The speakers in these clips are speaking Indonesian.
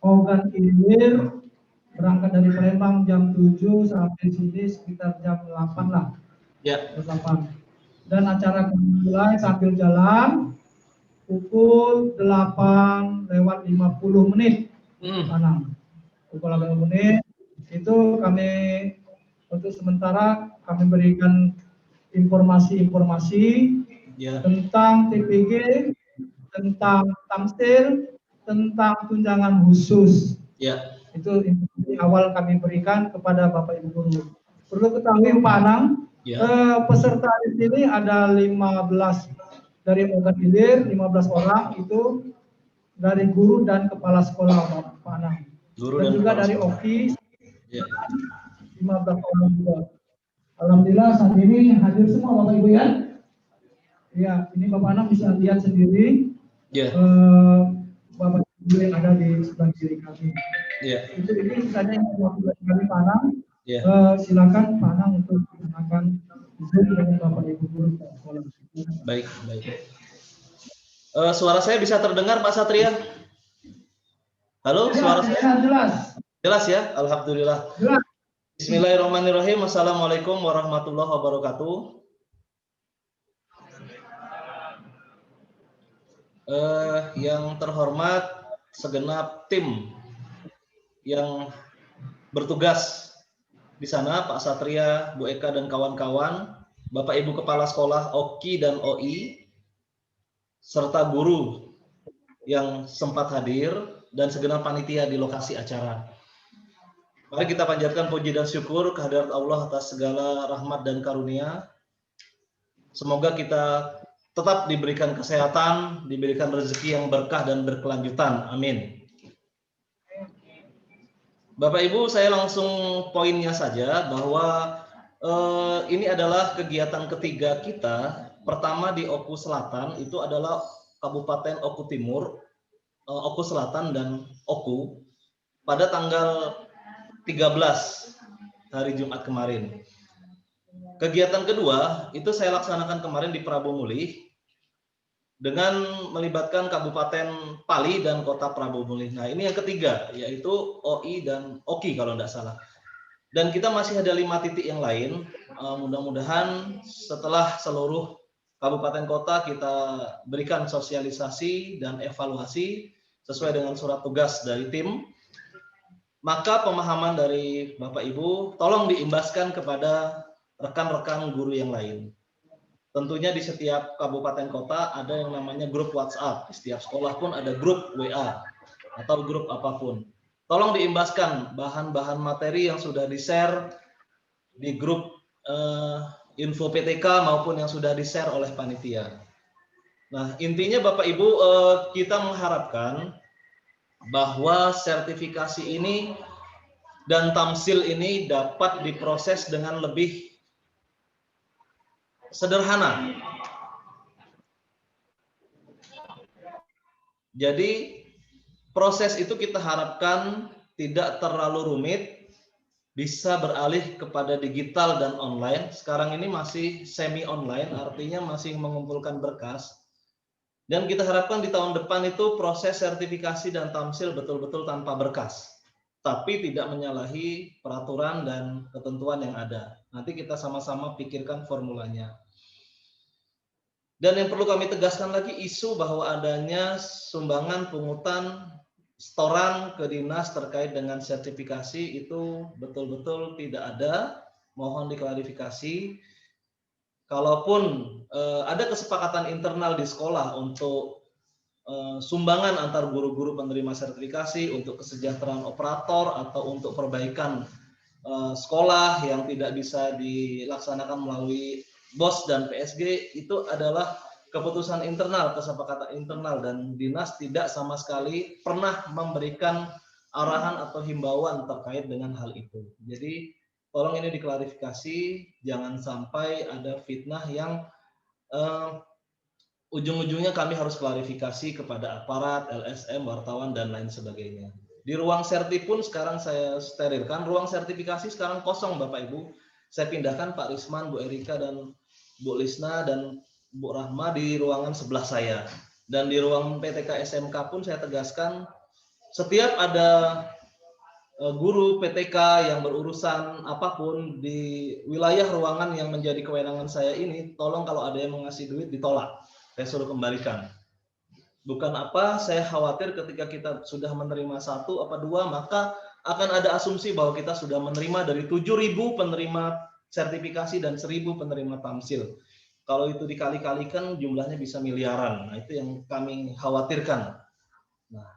Ogan Ilir berangkat dari Palembang jam 7 sampai sini sekitar jam 8 lah. Ya. Jam 8. Dan acara mulai sambil jalan pukul 8:50 Panang. Pukul 8 menit itu kami untuk sementara kami berikan informasi-informasi tentang TPG, tentang tamsil, tentang tunjangan khusus. Itu informasi awal kami berikan kepada Bapak Ibu guru. Perlu ketahui Pak Anang, peserta di sini ada 15 dari Ogan Ilir, 15 orang itu dari guru dan kepala sekolah Pak Anang. Dan juga dari OKI 15 orang juga. Alhamdulillah saat ini hadir semua Bapak Ibu ya. Ya, ini Bapak Anang bisa lihat sendiri. Bapak Ibu yang ada di sebelah kiri kami. Itu ini misalnya yang waktu kami Pak Anang. Silakan Pak Anang untuk menggunakan Zoom dengan Bapak Ibu guru sekolah. Baik. Suara saya bisa terdengar Pak Satria? Halo, suara saya? Jelas. Jelas ya? Alhamdulillah. Jelas. Bismillahirrahmanirrahim. Assalamualaikum warahmatullahi wabarakatuh. Yang terhormat segenap tim yang bertugas di sana, Pak Satria, Bu Eka dan kawan-kawan, Bapak Ibu Kepala Sekolah OKI dan OI, serta guru yang sempat hadir dan segenap panitia di lokasi acara. Mari kita panjatkan puji dan syukur kehadirat Allah atas segala rahmat dan karunia. Semoga kita tetap diberikan kesehatan, diberikan rezeki yang berkah dan berkelanjutan. Amin. Bapak Ibu, saya langsung poinnya saja bahwa ini adalah kegiatan ketiga kita. Pertama di Oku Selatan itu adalah Kabupaten Oku Timur, Oku Selatan dan Oku pada tanggal 13 hari Jumat kemarin. Kegiatan kedua itu saya laksanakan kemarin di Prabu Mulih dengan melibatkan Kabupaten Pali dan Kota Prabu Mulih. Nah, ini yang ketiga, yaitu OI dan OKI kalau tidak salah. Dan kita masih ada 5 titik yang lain. Mudah-mudahan setelah seluruh kabupaten kota kita berikan sosialisasi dan evaluasi sesuai dengan surat tugas dari tim. Maka pemahaman dari Bapak Ibu tolong diimbaskan kepada rekan-rekan guru yang lain. Tentunya di setiap kabupaten kota ada yang namanya grup WhatsApp. Di setiap sekolah pun ada grup WA atau grup apapun. Tolong diimbaskan bahan-bahan materi yang sudah di-share di grup info PTK maupun yang sudah di-share oleh panitia. Nah, intinya Bapak Ibu, kita mengharapkan bahwa sertifikasi ini dan tamsil ini dapat diproses dengan lebih sederhana. Jadi proses itu kita harapkan tidak terlalu rumit, bisa beralih kepada digital dan online. Sekarang ini masih semi online, artinya masih mengumpulkan berkas. Dan kita harapkan di tahun depan itu proses sertifikasi dan tamsil betul-betul tanpa berkas, tapi tidak menyalahi peraturan dan ketentuan yang ada. Nanti kita sama-sama pikirkan formulanya. Dan yang perlu kami tegaskan lagi, isu bahwa adanya sumbangan pungutan setoran ke dinas terkait dengan sertifikasi itu betul-betul tidak ada. Mohon diklarifikasi. Kalaupun ada kesepakatan internal di sekolah untuk sumbangan antar guru-guru penerima sertifikasi untuk kesejahteraan operator atau untuk perbaikan sekolah yang tidak bisa dilaksanakan melalui BOS dan PSG, itu adalah keputusan internal, kesepakatan internal, dan dinas tidak sama sekali pernah memberikan arahan atau himbauan terkait dengan hal itu. Jadi tolong ini diklarifikasi, jangan sampai ada fitnah yang ujung-ujungnya kami harus klarifikasi kepada aparat, LSM, wartawan, dan lain sebagainya. Di ruang serti pun sekarang saya sterilkan, ruang sertifikasi sekarang kosong Bapak Ibu. Saya pindahkan Pak Risman, Bu Erika, dan Bu Lisna, dan Bu Rahma di ruangan sebelah saya. Dan di ruang PTK SMK pun saya tegaskan setiap ada guru PTK yang berurusan apapun di wilayah ruangan yang menjadi kewenangan saya ini, tolong kalau ada yang mengasih duit ditolak, saya suruh kembalikan. Bukan apa, saya khawatir ketika kita sudah menerima 1 apa 2, maka akan ada asumsi bahwa kita sudah menerima dari 7.000 penerima sertifikasi dan 1.000 penerima tamsil. Kalau itu dikali-kalikan jumlahnya bisa miliaran. Nah, itu yang kami khawatirkan. Nah,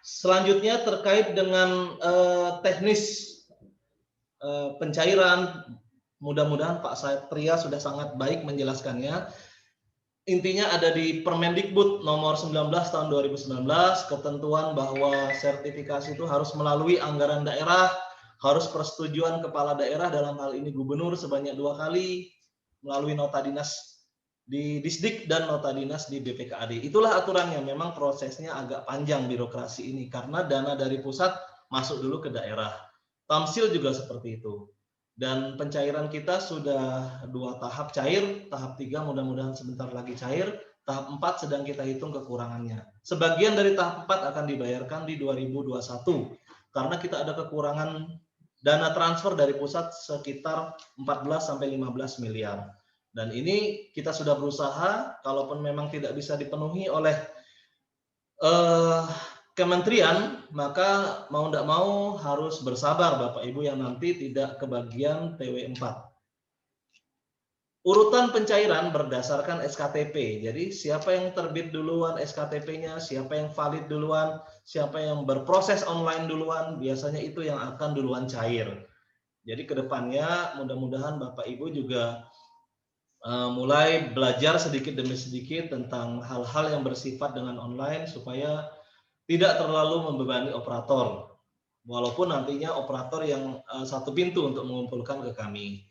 selanjutnya terkait dengan teknis pencairan, mudah-mudahan Pak Satria sudah sangat baik menjelaskannya. Intinya ada di Permendikbud nomor 19 tahun 2019, ketentuan bahwa sertifikasi itu harus melalui anggaran daerah, harus persetujuan kepala daerah, dalam hal ini gubernur sebanyak 2 kali, melalui nota dinas di Disdik dan nota dinas di BPKAD. Itulah aturannya. Memang prosesnya agak panjang birokrasi ini karena dana dari pusat masuk dulu ke daerah. Tamsil juga seperti itu. Dan pencairan kita sudah 2 tahap cair, tahap 3 mudah-mudahan sebentar lagi cair, tahap 4 sedang kita hitung kekurangannya. Sebagian dari tahap 4 akan dibayarkan di 2021 karena kita ada kekurangan dana transfer dari pusat sekitar 14-15 miliar. Dan ini kita sudah berusaha, kalaupun memang tidak bisa dipenuhi oleh kementerian, maka mau tidak mau harus bersabar Bapak Ibu yang nanti tidak kebagian TW4. Urutan pencairan berdasarkan SKTP. Jadi siapa yang terbit duluan SKTP-nya, siapa yang valid duluan, siapa yang berproses online duluan, biasanya itu yang akan duluan cair. Jadi kedepannya mudah-mudahan Bapak Ibu juga mulai belajar sedikit demi sedikit tentang hal-hal yang bersifat dengan online supaya tidak terlalu membebani operator, walaupun nantinya operator yang satu pintu untuk mengumpulkan ke kami.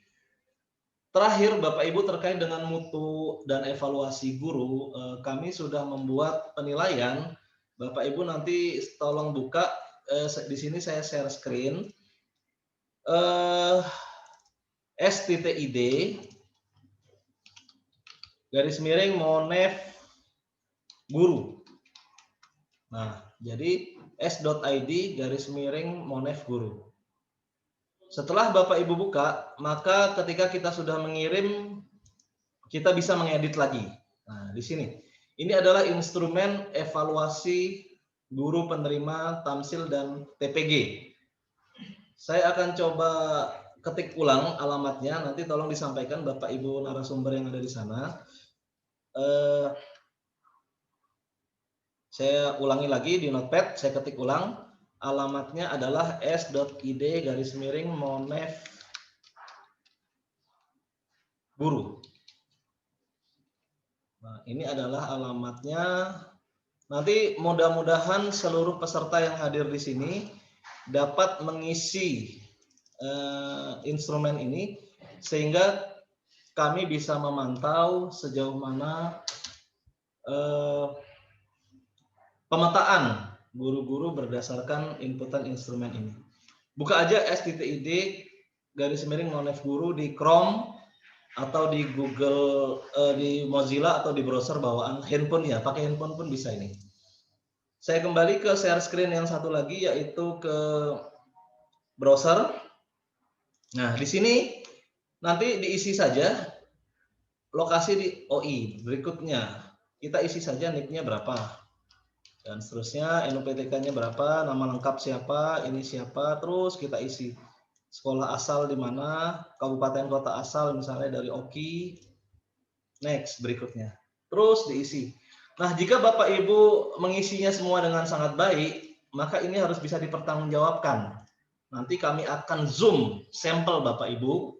Terakhir, Bapak Ibu, terkait dengan mutu dan evaluasi guru, kami sudah membuat penilaian. Bapak Ibu nanti tolong buka, di sini saya share screen, S.id garis miring Monef guru. Nah, jadi s.id garis miring Monef guru. Setelah Bapak Ibu buka, maka ketika kita sudah mengirim, kita bisa mengedit lagi. Nah, di sini. Ini adalah instrumen evaluasi guru penerima tamsil dan TPG. Saya akan coba ketik ulang alamatnya, nanti tolong disampaikan Bapak Ibu narasumber yang ada di sana. Saya ulangi lagi di notepad, saya ketik ulang. Alamatnya adalah s.id garis miring Monef guru. Nah, ini adalah alamatnya. Nanti mudah-mudahan seluruh peserta yang hadir di sini dapat mengisi instrumen ini sehingga kami bisa memantau sejauh mana pemetaan guru-guru berdasarkan inputan instrumen ini. Buka aja s.id garis miring Monef guru di Chrome atau di Google, di Mozilla atau di browser bawaan handphone ya, pakai handphone pun bisa ini. Saya kembali ke share screen yang satu lagi yaitu ke browser. Nah, di sini nanti diisi saja lokasi di OI. Berikutnya kita isi saja nick-nya berapa dan seterusnya, NUPTK-nya berapa, nama lengkap siapa, ini siapa, terus kita isi sekolah asal di mana, kabupaten kota asal misalnya dari Oki. Next, berikutnya. Terus diisi. Nah, jika Bapak Ibu mengisinya semua dengan sangat baik, maka ini harus bisa dipertanggungjawabkan. Nanti kami akan zoom sampel Bapak Ibu,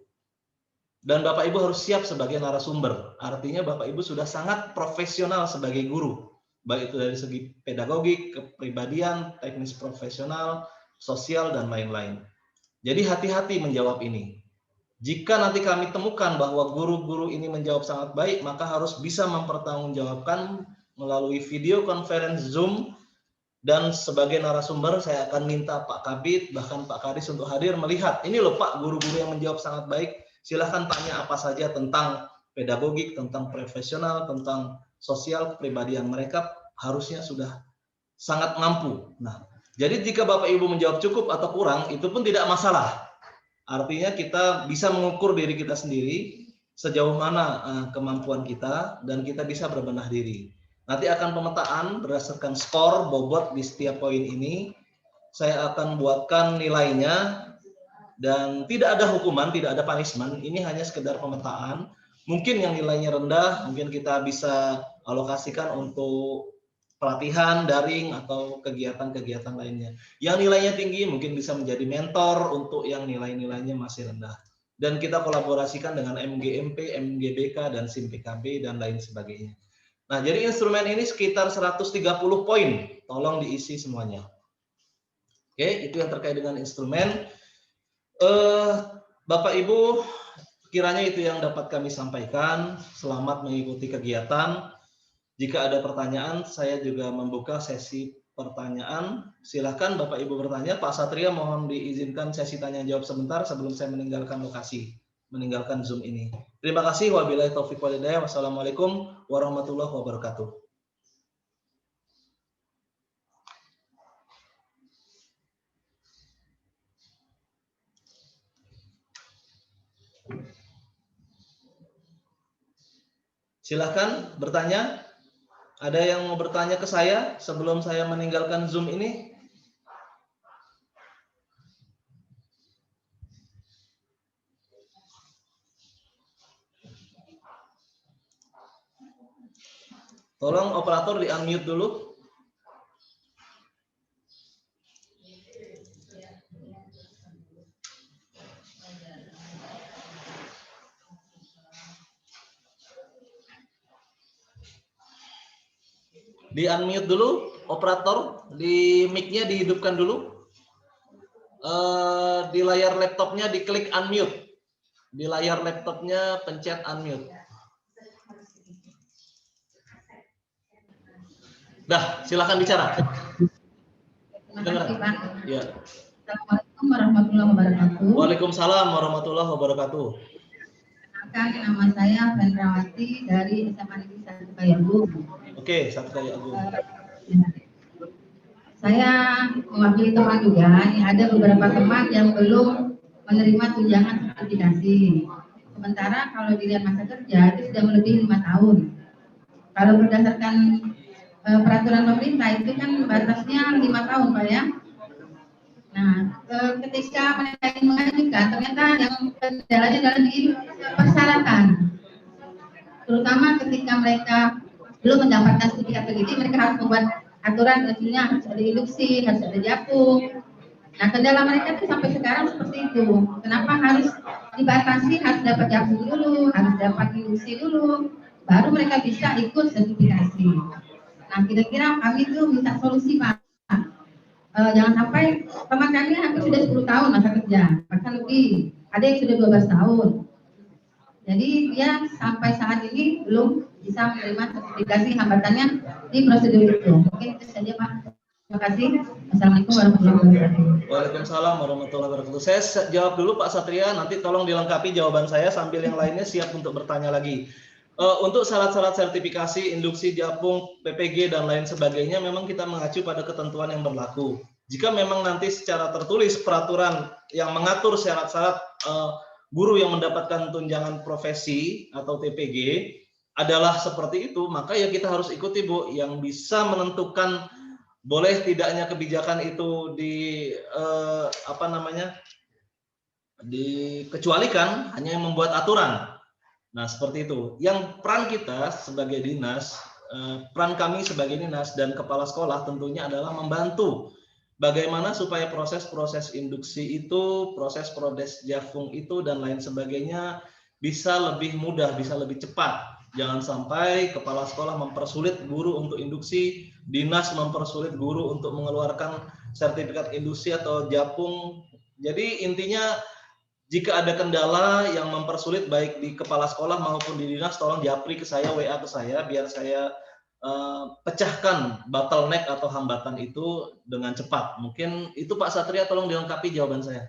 dan Bapak Ibu harus siap sebagai narasumber. Artinya Bapak Ibu sudah sangat profesional sebagai guru, baik itu dari segi pedagogik, kepribadian, teknis profesional, sosial, dan lain-lain. Jadi hati-hati menjawab ini. Jika nanti kami temukan bahwa guru-guru ini menjawab sangat baik, maka harus bisa mempertanggungjawabkan melalui video conference Zoom, dan sebagai narasumber saya akan minta Pak Kabid, bahkan Pak Kadis untuk hadir melihat, ini loh Pak guru-guru yang menjawab sangat baik, silahkan tanya apa saja tentang pedagogik, tentang profesional, tentang sosial, kepribadian mereka harusnya sudah sangat mampu. Nah, Jadi jika Bapak Ibu menjawab cukup atau kurang, itu pun tidak masalah. Artinya kita bisa mengukur diri kita sendiri sejauh mana kemampuan kita dan kita bisa berbenah diri. Nanti akan pemetaan berdasarkan skor bobot di setiap poin ini. Saya akan buatkan nilainya dan tidak ada hukuman, tidak ada punishment. Ini hanya sekedar pemetaan. Mungkin yang nilainya rendah, mungkin kita bisa alokasikan untuk pelatihan daring atau kegiatan-kegiatan lainnya. Yang nilainya tinggi mungkin bisa menjadi mentor untuk yang nilai-nilainya masih rendah. Dan kita kolaborasikan dengan MGMP, MGBK, dan SIM PKB, dan lain sebagainya. Nah, jadi instrumen ini sekitar 130 poin. Tolong diisi semuanya. Oke, itu yang terkait dengan instrumen. Bapak Ibu, kiranya itu yang dapat kami sampaikan. Selamat mengikuti kegiatan. Jika ada pertanyaan, saya juga membuka sesi pertanyaan. Silakan Bapak Ibu bertanya. Pak Satria mohon diizinkan sesi tanya jawab sebentar sebelum saya meninggalkan lokasi, meninggalkan Zoom ini. Terima kasih. Wabillahi taufiq walhidayah. Wassalamualaikum warahmatullahi wabarakatuh. Silakan bertanya. Ada yang mau bertanya ke saya sebelum saya meninggalkan Zoom ini? Tolong operator di unmute dulu. Di unmute dulu, operator, di mic-nya dihidupkan dulu. Di layar laptopnya diklik unmute. Di layar laptopnya pencet unmute. Dah, silakan bicara. Terima kasih, Pak. Ya. Assalamualaikum warahmatullahi wabarakatuh. Waalaikumsalam warahmatullahi wabarakatuh. Perkenalkan, nama saya Vendrawati dari SMA Negeri 1 Kayagung. Oke, 1 Kayagung. Saya mewakili teman juga. Ini ada beberapa teman yang belum menerima tunjangan sertifikasi. Sementara kalau dilihat masa kerja itu sudah melebihi 5 tahun. Kalau berdasarkan peraturan pemerintah itu kan batasnya 5 tahun, Pak ya. Nah, ketika mereka ingin mengajukan, ternyata yang kendalanya adalah di persyaratan. Terutama ketika mereka belum mendapatkan sertifikat begitu, mereka harus membuat aturan, misalnya harus ada induksi, harus ada japung. Nah, kendala mereka itu sampai sekarang seperti itu. Kenapa harus dibatasi, harus dapat japung dulu, harus dapat induksi dulu, baru mereka bisa ikut sertifikasi. Nah, kira-kira kami itu minta solusi, Pak. Jangan sampai teman kami hampir sudah 10 tahun masa kerja, bahkan lebih. Ada yang sudah 12 tahun. Jadi dia sampai saat ini belum bisa menerima sertifikasi, hambatannya di prosedur itu. Mungkin itu saja, Pak. Terima kasih. Assalamualaikum warahmatullahi wabarakatuh. Waalaikumsalam warahmatullahi wabarakatuh. Saya jawab dulu Pak Satria, nanti tolong dilengkapi jawaban saya sambil yang lainnya siap untuk bertanya lagi. Untuk syarat-syarat sertifikasi, induksi, japung, PPG, dan lain sebagainya, memang kita mengacu pada ketentuan yang berlaku. Jika memang nanti secara tertulis peraturan yang mengatur syarat-syarat guru yang mendapatkan tunjangan profesi atau TPG adalah seperti itu, maka ya kita harus ikuti, Bu. Yang bisa menentukan boleh tidaknya kebijakan itu dikecualikan hanya yang membuat aturan. Nah, seperti itu. Yang peran kita sebagai dinas, peran kami sebagai dinas dan kepala sekolah tentunya adalah membantu bagaimana supaya proses-proses induksi itu, proses japung itu, dan lain sebagainya bisa lebih mudah, bisa lebih cepat. Jangan sampai kepala sekolah mempersulit guru untuk induksi, dinas mempersulit guru untuk mengeluarkan sertifikat induksi atau japung. Jadi intinya, jika ada kendala yang mempersulit baik di kepala sekolah maupun di dinas, tolong japri ke saya, WA ke saya, biar saya pecahkan bottleneck atau hambatan itu dengan cepat. Mungkin itu Pak Satria, tolong dilengkapi jawaban saya.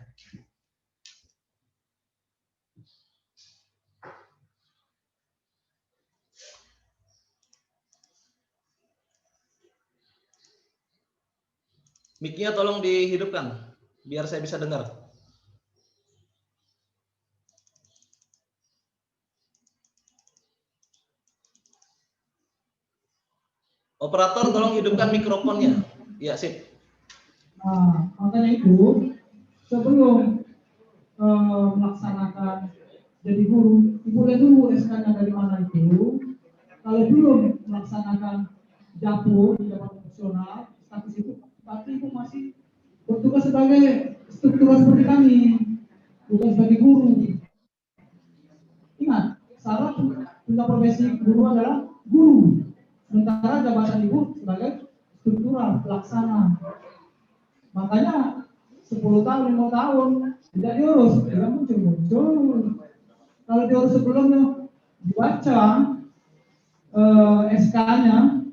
Mic-nya tolong dihidupkan biar saya bisa dengar. Operator tolong hidupkan mikrofonnya. Ya, sip. Nah, makanya itu sebelum melaksanakan jadi guru, ibu lihat dulu SK-nya dari mana itu. Kalau belum melaksanakan JAPO, jabatan profesional, status itu, tapi ibu masih bertugas sebagai struktural seperti kami, bukan sebagai guru. Ingat, syarat tentang profesi guru adalah guru. Sementara jabatan ibu sebagai struktural pelaksana. Makanya 10 tahun, 5 tahun tidak diurus, tidak muncul. Kalau diurus sebelumnya dibaca SK-nya,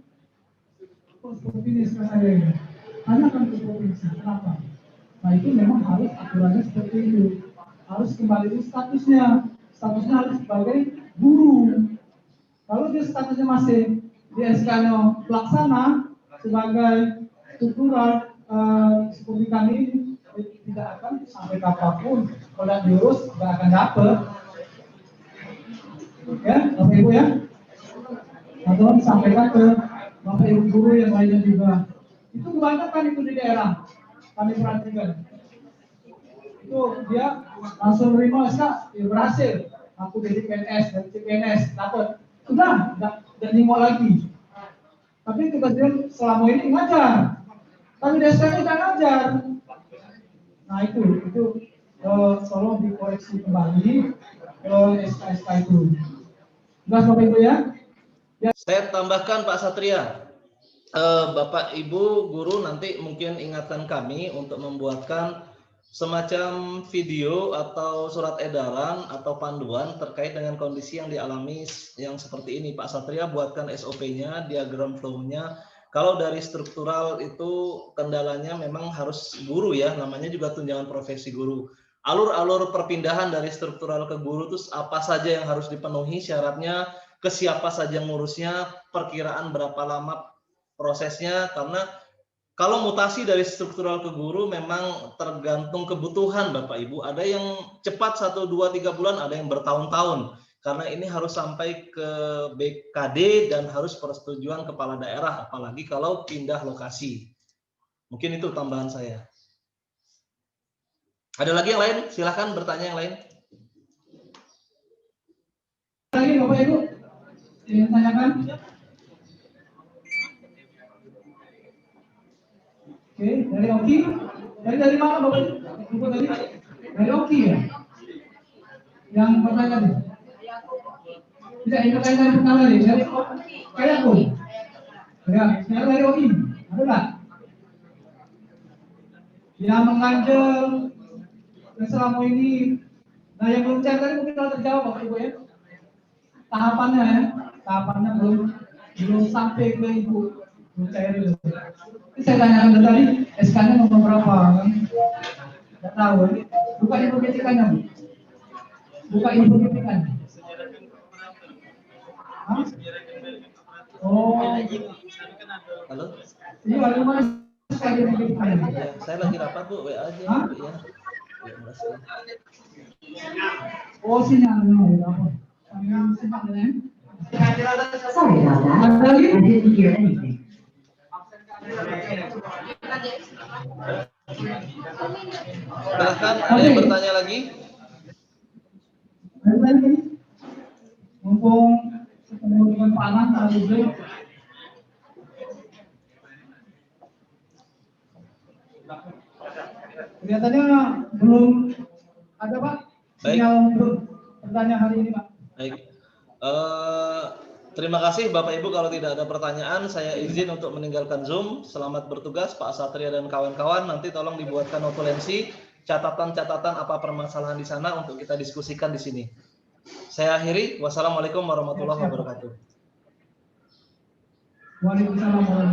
seperti ini SK saya ini, hanya akan ke provinsi. Kenapa? Nah itu memang harus aturannya seperti itu. Harus kembali ke statusnya. Statusnya harus sebagai guru. Kalau dia statusnya masih di SK-nya pelaksana sebagai struktural seperti kami tidak akan sampai apapun. Kalau diurus tidak akan dapat. Ya, Bapak Ibu ya. Atau disampaikan ke Bapak Ibu guru yang lainnya juga. Itu kebanyakan itu di daerah. Kami perhatikan. Itu dia langsung menerima SK, ya berhasil. Aku jadi PNS, dari CPNS, dapat. Sudah, tidak nyimak lagi. Tapi tugas dia selama ini ngajar. Tapi di SK tidak ngajar. Nah itu tolong dikoreksi kembali SK itu. Jelas Bapak Ibu ya? Saya tambahkan Pak Satria, Bapak Ibu guru nanti mungkin ingatkan kami untuk membuatkan semacam video atau surat edaran atau panduan terkait dengan kondisi yang dialami yang seperti ini. Pak Satria buatkan SOP-nya, diagram flow-nya. Kalau dari struktural itu kendalanya memang harus guru ya, namanya juga tunjangan profesi guru. Alur-alur perpindahan dari struktural ke guru itu apa saja yang harus dipenuhi syaratnya, ke siapa saja ngurusnya, perkiraan berapa lama prosesnya, karena kalau mutasi dari struktural ke guru memang tergantung kebutuhan Bapak Ibu. Ada yang cepat 1, 2, 3 bulan, ada yang bertahun-tahun. Karena ini harus sampai ke BKD dan harus persetujuan kepala daerah, apalagi kalau pindah lokasi. Mungkin itu tambahan saya. Ada lagi yang lain? Silahkan bertanya yang lain. Lagi Bapak Ibu, ingin tanyakan? Oke, dari Oki. Dari mana Bapak Ibu tadi? Dari Oki ya? Yang bertanya nih? Tidak, ini pertanyaan pertama nih. Dari kayak aku. Ya, saya dari Oki. Ada nggak? Yang mengganjel selama ini. Nah, yang belum cair tadi mungkin kalau terjawab Bapak Ibu ya. Tahapannya ya, tahapannya belum sampai ke Ibu. Belum cair dulu. Saya tanyakan tadi, SK-nya nomor berapa kan? Tidak tahu. Buka informasikannya, Bu. Buka informasikannya. Oh. Halo. Ini bagaimana sekali informasikannya? Ya, saya lagi rapat Bu, WA aja Bu ya. Oh, sinyalnya apa? Sinyalnya. Sorry about that. I didn't hear anything. Silahkan, ada yang bertanya lagi? Mumpung ketemu dengan Pak Anang, Pak Ibu. Kelihatannya belum ada Pak. Sinyal untuk pertanyaan hari ini Pak. Baik. Terima kasih Bapak Ibu, kalau tidak ada pertanyaan saya izin untuk meninggalkan Zoom. Selamat bertugas Pak Satria dan kawan-kawan. Nanti tolong dibuatkan notulensi, catatan-catatan apa permasalahan di sana untuk kita diskusikan di sini. Saya akhiri. Wassalamualaikum warahmatullahi wabarakatuh. Waalaikumsalam.